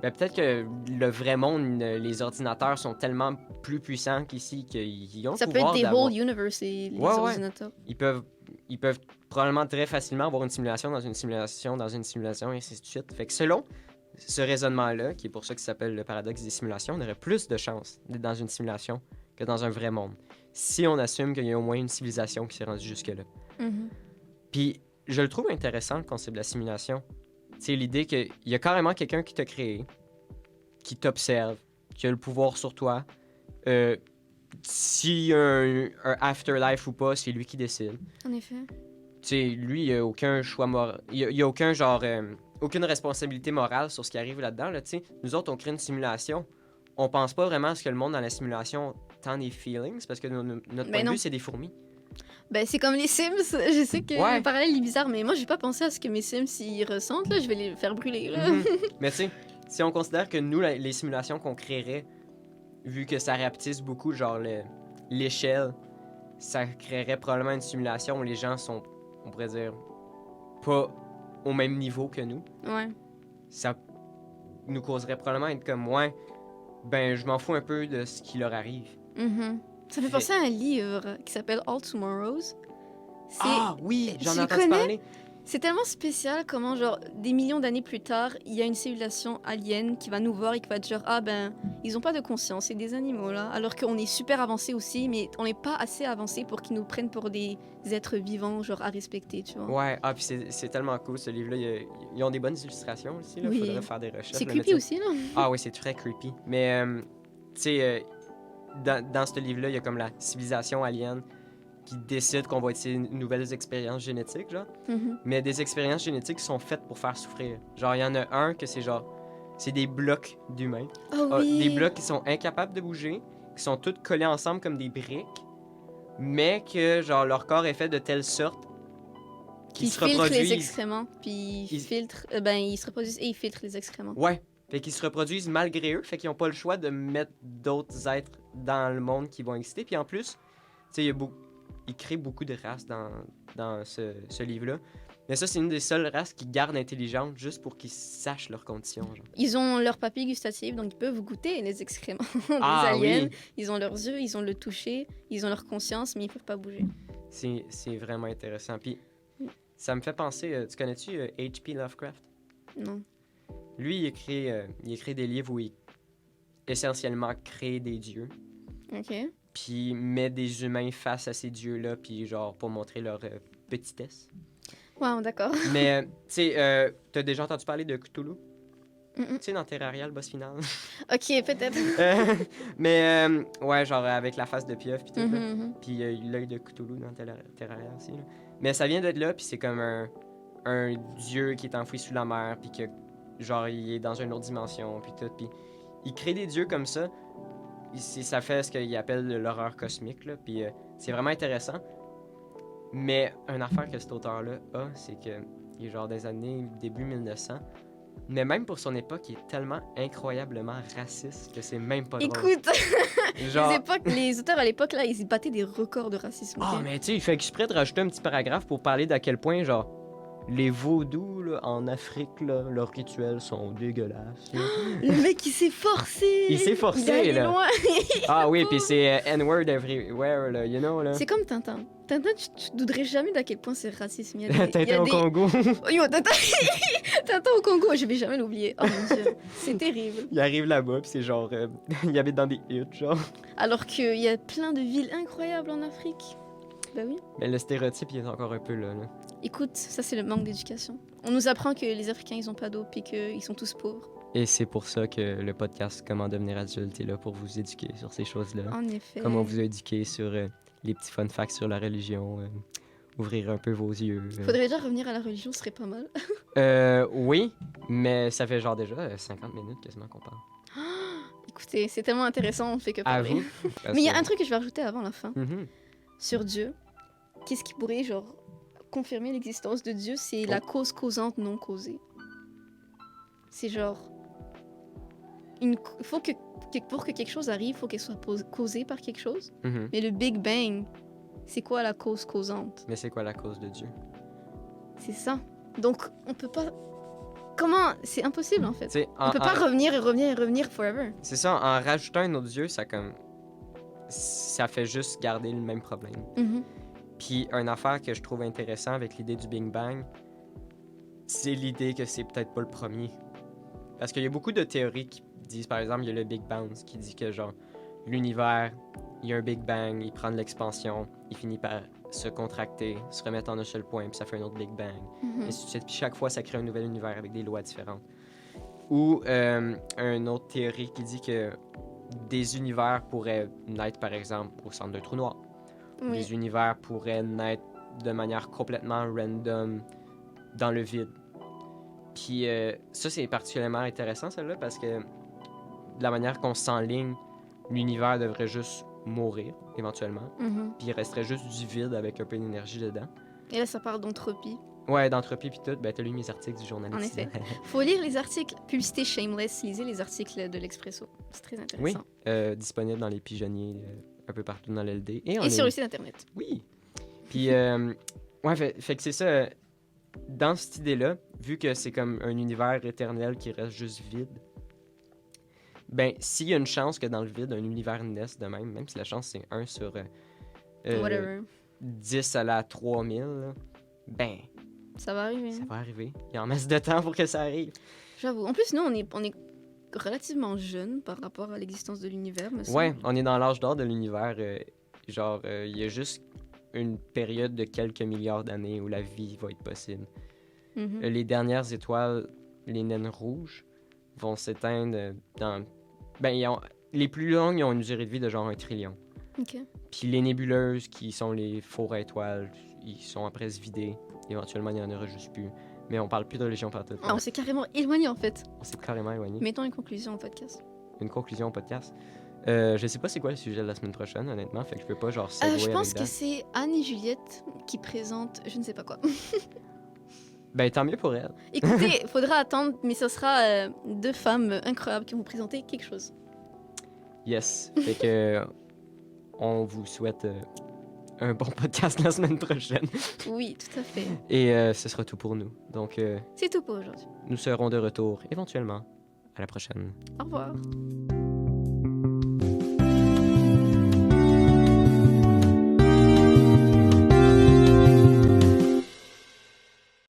ben peut-être que le vrai monde, les ordinateurs sont tellement plus puissants qu'ici qu'ils ont Ça le peut être pouvoir des d'avoir... whole universe et les Ouais, ouais. ordinateurs. Ils peuvent probablement très facilement avoir une simulation dans une simulation dans une simulation et ainsi de suite. Fait que selon ce raisonnement-là, qui est pour ça qu'il s'appelle le paradoxe des simulations, on aurait plus de chances d'être dans une simulation que dans un vrai monde. Si on assume qu'il y a au moins une civilisation qui s'est rendue jusque-là. Mhm. Puis je le trouve intéressant, le concept de la simulation. C'est l'idée qu'il y a carrément quelqu'un qui t'a créé, qui t'observe, qui a le pouvoir sur toi. S'il y a un afterlife ou pas, c'est lui qui décide. En effet. Tu sais, lui, il n'y a aucun choix moral. Il y a aucun genre. Aucune responsabilité morale sur ce qui arrive là-dedans. Là, tu sais. Nous autres, on crée une simulation. On pense pas vraiment à ce que le monde dans la simulation tend des feelings parce que notre Ben point de non. vue, c'est des fourmis. Ben, c'est comme les Sims. Je sais que Ouais. le parallèle est bizarre, mais moi, j'ai pas pensé à ce que mes Sims, s'ils ressentent, là, je vais les faire brûler, là. Mhm. Mais tu sais, si on considère que nous, les simulations qu'on créerait, vu que ça rapetisse beaucoup, genre l'échelle, ça créerait probablement une simulation où les gens sont, on pourrait dire, pas au même niveau que nous. Ouais. Ça nous causerait probablement être comme, ouais, ben je m'en fous un peu de ce qui leur arrive. Mhm. Ça me fait penser à un livre qui s'appelle All Tomorrows. C'est Ah oui, tu j'en ai le entendu connais? parler. c'est tellement spécial comment, genre, des millions d'années plus tard, il y a une civilisation alien qui va nous voir et qui va dire ah ben, ils ont pas de conscience, c'est des animaux là. Alors qu'on est super avancé aussi, mais on n'est pas assez avancé pour qu'ils nous prennent pour des êtres vivants, genre à respecter, tu vois. Ouais, ah puis c'est tellement cool ce livre-là. Ils ont des bonnes illustrations aussi, là. Oui. Faudrait faire des recherches. C'est le creepy mettre aussi, là. Ah oui, c'est très creepy. Mais, tu sais, dans ce livre-là, il y a comme la civilisation alien qui décident qu'on va être ces nouvelles expériences génétiques, genre. Mhm. Mais des expériences génétiques qui sont faites pour faire souffrir. Genre, il y en a un que c'est genre... C'est des blocs d'humains. Oh Des oui. blocs qui sont incapables de bouger, qui sont tous collés ensemble comme des briques, mais que, genre, leur corps est fait de telle sorte qu'ils Ils se filtrent les reproduisent... excréments, puis Ils- ils se reproduisent et ils filtrent les excréments. Ouais. Fait qu'ils se reproduisent malgré eux, fait qu'ils n'ont pas le choix de mettre d'autres êtres dans le monde qui vont exister. Puis en plus, tu sais, il crée beaucoup de races dans ce livre-là. Mais ça, c'est une des seules races qui garde intelligente juste pour qu'ils sachent leurs conditions. Genre. Ils ont leur papille gustative, donc ils peuvent goûter les excréments des Ah aliens. oui, Ils ont leurs yeux, ils ont le toucher, ils ont leur conscience, mais ils peuvent pas bouger. c'est vraiment intéressant. Puis ça me fait penser, tu connais-tu H.P. Lovecraft? Non. Lui, il écrit des livres où il essentiellement crée des dieux. Ok. Puis met des humains face à ces dieux-là, puis genre pour montrer leur petitesse. Wow, d'accord. Mais, tu sais, t'as déjà entendu parler de Cthulhu? Mm, mm. Tu sais, dans Terraria, le boss final. Ok, peut-être. Mais, ouais, genre avec la face de pieuvre, puis tout, là. Mhm, mhm. Puis l'œil de Cthulhu dans Terraria aussi, là. Mais ça vient d'être là, puis c'est comme un dieu qui est enfoui sous la mer, puis que, genre, il est dans une autre dimension, puis tout. Puis il crée des dieux comme ça. Ça fait ce qu'il appelle l'horreur cosmique, là. Puis c'est vraiment intéressant. Mais une affaire que cet auteur-là a, c'est que il est genre des années début 1900. Mais même pour son époque, il est tellement incroyablement raciste que c'est même pas drôle. Écoute, Genre... les auteurs à l'époque, là, ils battaient des records de racisme. Ah, ok? mais tu sais, il fait exprès de rajouter un petit paragraphe pour parler d'à quel point, genre, les vaudous, là, en Afrique, là, leurs rituels sont dégueulasses. là. Le mec, il s'est forcé. Il s'est forcé, Il est allé là. loin. Ah oui, puis c'est N-word everywhere, là, you know, là. C'est comme Tintin. Tintin, tu douterais jamais d'à quel point c'est raciste. Il y a des- il y a Tintin au des- Congo. Oh, yo, Tintin... Tintin au Congo, je vais jamais l'oublier. Oh mon dieu, c'est terrible. Il arrive là-bas, puis c'est genre... il habite dans des huttes, genre. Alors qu'il y a plein de villes incroyables en Afrique. Bah oui. Mais le stéréotype, il est encore un peu là, là. Écoute, ça c'est le manque d'éducation. On nous apprend que les Africains, ils ont pas d'eau, puis qu'ils sont tous pauvres. Et c'est pour ça que le podcast Comment devenir adulte est là pour vous éduquer sur ces choses-là. En effet. Comment vous éduquer sur les petits fun facts sur la religion, ouvrir un peu vos yeux. Faudrait déjà revenir à la religion, ce serait pas mal. Oui, mais ça fait genre déjà 50 minutes quasiment qu'on parle. Écoutez, c'est tellement intéressant, on fait que À parler. vous. parce Mais il y a que- un truc que je vais rajouter avant la fin. Mhm. Sur Dieu. Qu'est-ce qui pourrait, genre, confirmer l'existence de Dieu? C'est la cause causante non causée. C'est genre... Faut que pour que quelque chose arrive, il faut qu'elle soit causée par quelque chose. Mhm. Mais le Big Bang, c'est quoi la cause causante? Mais c'est quoi la cause de Dieu? C'est ça. Donc, on peut pas... Comment? C'est impossible, en fait. Tu sais, On peut pas revenir et revenir et revenir forever. C'est ça, en rajoutant un autre Dieu, ça comme... Ça fait juste garder le même problème. Mhm. Puis, une affaire que je trouve intéressant avec l'idée du Big Bang, c'est l'idée que c'est peut-être pas le premier. Parce qu'il y a beaucoup de théories qui disent, par exemple, il y a le Big Bounce qui dit que, genre, l'univers, il y a un Big Bang, il prend de l'expansion, il finit par se contracter, se remettre en un seul point, puis ça fait un autre Big Bang. Mhm. Et ainsi de suite. Puis chaque fois, ça crée un nouvel univers avec des lois différentes. Ou une autre théorie qui dit que des univers pourraient naître, par exemple, au centre d'un trou noir. Oui. Des univers pourraient naître de manière complètement random dans le vide. Puis ça, c'est particulièrement intéressant, celle-là, parce que de la manière qu'on s'enligne, l'univers devrait juste mourir, éventuellement. Mhm. Puis il resterait juste du vide avec un peu d'énergie dedans. Et là, ça parle d'entropie. Ouais, d'entropie puis tout. Ben, t'as lu mes articles du journaliste. En effet. Faut lire les articles. Publicité shameless. Lisez les articles de l'Expresso. C'est très Oui, intéressant. disponible dans les pigeonniers un peu partout dans l'LD. Et, on Et est- sur le site internet. Oui. Puis, ouais, fait que c'est ça. Dans cette idée-là, vu que c'est comme un univers éternel qui reste juste vide, ben, s'il y a une chance que dans le vide, un univers naisse de même si la chance c'est 1 sur Whatever. 10 à la 3000, là, ben, Ça va arriver. ça va arriver. Il y a en masse de temps pour que ça arrive. J'avoue. En plus, nous, on est relativement jeunes par rapport à l'existence de l'univers, me semble. Ouais, on est dans l'âge d'or de l'univers. Genre, il y a juste une période de quelques milliards d'années où la vie va être possible. Mhm. Les dernières étoiles, les naines rouges, vont s'éteindre dans... Ben, les plus longues, ils ont une durée de vie de genre 1 trillion. Ok. Puis les nébuleuses, qui sont les fours à étoiles, ils sont après se vider. Éventuellement, il n'y en aura juste plus. Mais on parle plus de religion partout. Ah, on s'est carrément éloigné en fait. On s'est carrément éloigné. Mettons une conclusion au podcast. Une conclusion au podcast. Je sais pas c'est quoi le sujet de la semaine prochaine, honnêtement. Fait que je peux pas genre segway Je pense avec que Dan. c'est Anne et Juliette qui présentent je ne sais pas quoi. Ben tant mieux pour elle. Écoutez, faudra attendre, mais ce sera deux femmes incroyables qui vont présenter quelque chose. Yes. Fait que on vous souhaite un bon podcast la semaine prochaine. Oui, tout à fait. Et ce sera tout pour nous. Donc C'est tout pour aujourd'hui. nous serons de retour éventuellement à la prochaine. Au revoir.